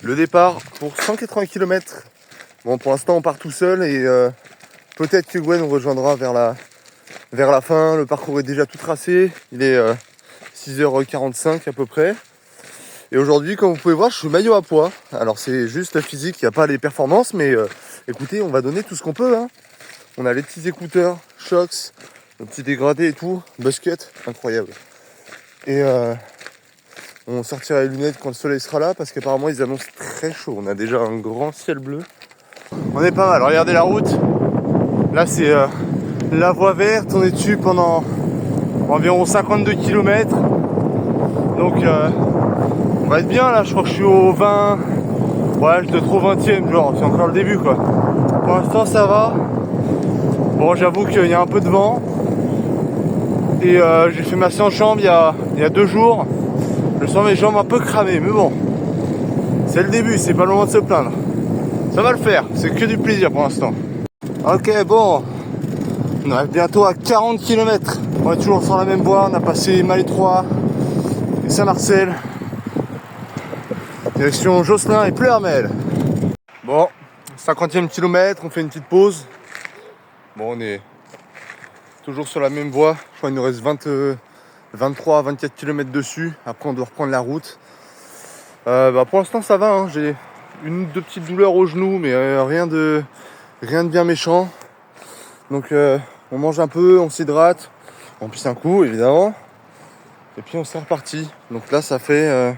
Le départ pour 180 km. Bon, pour l'instant, on part tout seul et peut-être que Gwen nous rejoindra vers la fin. Le parcours est déjà tout tracé. Il est 6h45 à peu près. Et aujourd'hui, comme vous pouvez voir, je suis maillot à pois. Alors, c'est juste physique, il n'y a pas les performances, mais écoutez, on va donner tout ce qu'on peut. Hein. On a les petits écouteurs, Shox, le petit dégradé et tout, basket, incroyable. Et on sortira les lunettes quand le soleil sera là parce qu'apparemment ils annoncent très chaud. On a déjà un grand ciel bleu. On est pas mal. Regardez la route. Là c'est la voie verte. On est dessus pendant environ 52 km. Donc on va être bien là. Je crois que je suis au 20. Ouais, je te trouve 20ème genre. C'est encore le début quoi. Pour l'instant ça va. Bon, j'avoue qu'il y a un peu de vent. Et j'ai fait ma séance chambre il y a 2 jours. Je sens mes jambes un peu cramées, mais bon, c'est le début, c'est pas le moment de se plaindre. Ça va le faire, c'est que du plaisir pour l'instant. Ok, bon, on arrive bientôt à 40 km. On est toujours sur la même voie, on a passé Malétroit et Saint-Marcel. Direction Josselin et Pleuhermel. Bon, 50e kilomètre, on fait une petite pause. Bon, on est toujours sur la même voie, je crois qu'il nous reste 23 à 24 km dessus. Après on doit reprendre la route. Pour l'instant ça va, hein. J'ai une ou deux petites douleurs au genou, mais rien de bien méchant. Donc on mange un peu, on s'hydrate, on pisse un coup évidemment. Et puis on s'est reparti. Donc là ça fait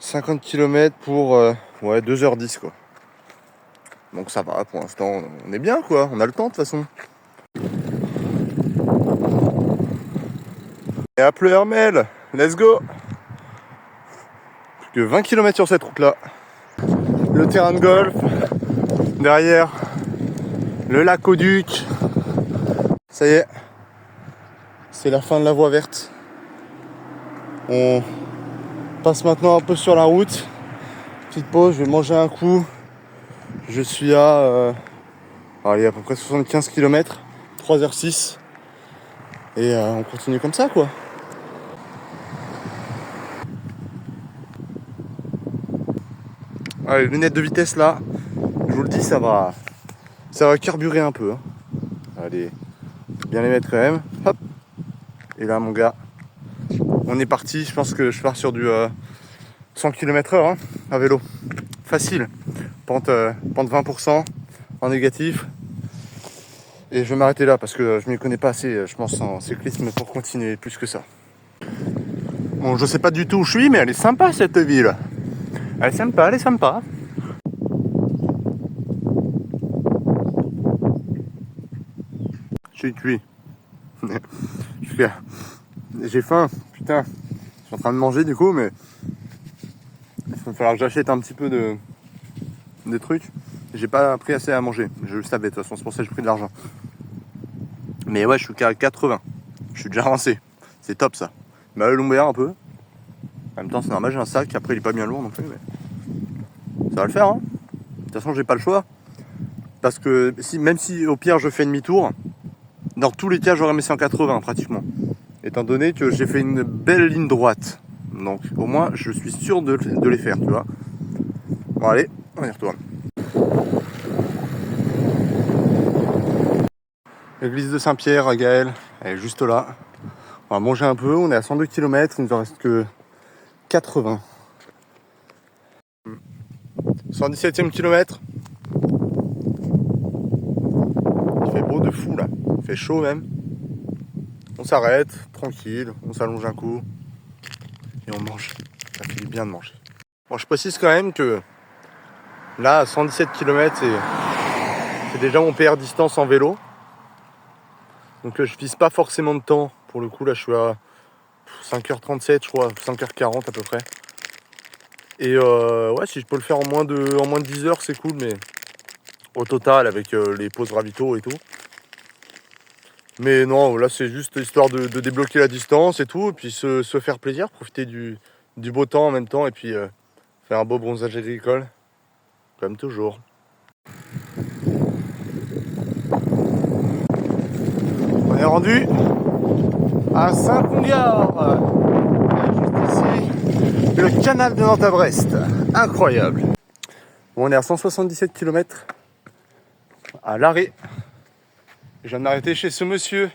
50 km pour 2h10 quoi. Donc ça va pour l'instant, on est bien quoi, on a le temps de toute façon. Et à Pleuhermel, let's go! Plus que 20 km sur cette route là. Le terrain de golf, derrière le lac au Duc. Ça y est, c'est la fin de la voie verte. On passe maintenant un peu sur la route. Petite pause, je vais manger un coup. Je suis à allez, à peu près 75 km, 3h06. Et on continue comme ça quoi. Allez, lunettes de vitesse là, je vous le dis, ça va carburer un peu. Hein. Allez, bien les mettre quand même. Hop. Et là mon gars, on est parti. Je pense que je pars sur du 100 km/h hein, à vélo. Facile. Pente 20% en négatif. Et je vais m'arrêter là parce que je m'y connais pas assez, je pense, en cyclisme pour continuer plus que ça. Bon, je sais pas du tout où je suis, mais elle est sympa cette ville. Elle est sympa, elle est sympa. Je suis cuit. J'ai faim, putain. Je suis en train de manger du coup, mais il va falloir que j'achète un petit peu de trucs. J'ai pas pris assez à manger. Je le savais de toute façon, c'est pour ça que j'ai pris de l'argent. Mais ouais, je suis qu'à 80. Je suis déjà rincé. C'est top ça. Il m'a lombaire un peu. En même temps, c'est normal, j'ai un sac. Après, il est pas bien lourd non plus. Mais ça va le faire. Hein. De toute façon, j'ai pas le choix. Parce que même si au pire je fais demi-tour, dans tous les cas, j'aurai mes 180 pratiquement. Étant donné que j'ai fait une belle ligne droite. Donc au moins, je suis sûr de les faire, tu vois. Bon, allez, on y retourne. L'église de Saint-Pierre à Gaël, elle est juste là. On va manger un peu, on est à 102 km, il nous en reste que 80. 117e kilomètre. Il fait beau de fou là, il fait chaud même. On s'arrête, tranquille, on s'allonge un coup et on mange. Ça fait du bien de manger. Bon, je précise quand même que là, à 117 km, c'est déjà mon PR distance en vélo. Donc je vise pas forcément de temps. Pour le coup, là, je suis à 5h37, je crois, 5h40 à peu près. Et ouais, si je peux le faire en moins de 10 heures, c'est cool, mais au total, avec les pauses ravito et tout. Mais non, là, c'est juste histoire de débloquer la distance et tout, et puis se faire plaisir, profiter du beau temps en même temps, et puis faire un beau bronzage agricole, comme toujours. On est rendu à Saint-Congar, juste ici. Le canal de Nantes à Brest, incroyable. Bon, on est à 177 km à l'arrêt. Je viens de m'arrêter chez ce monsieur,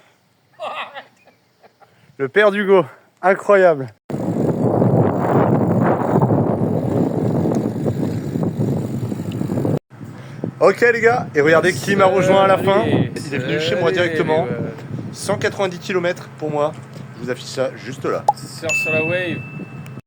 le père d'Hugo, incroyable. Ok les gars, et regardez qui m'a rejoint à la fin. Il est venu chez moi directement. 190 km pour moi. Je vous affiche ça juste là. Sors sur la wave.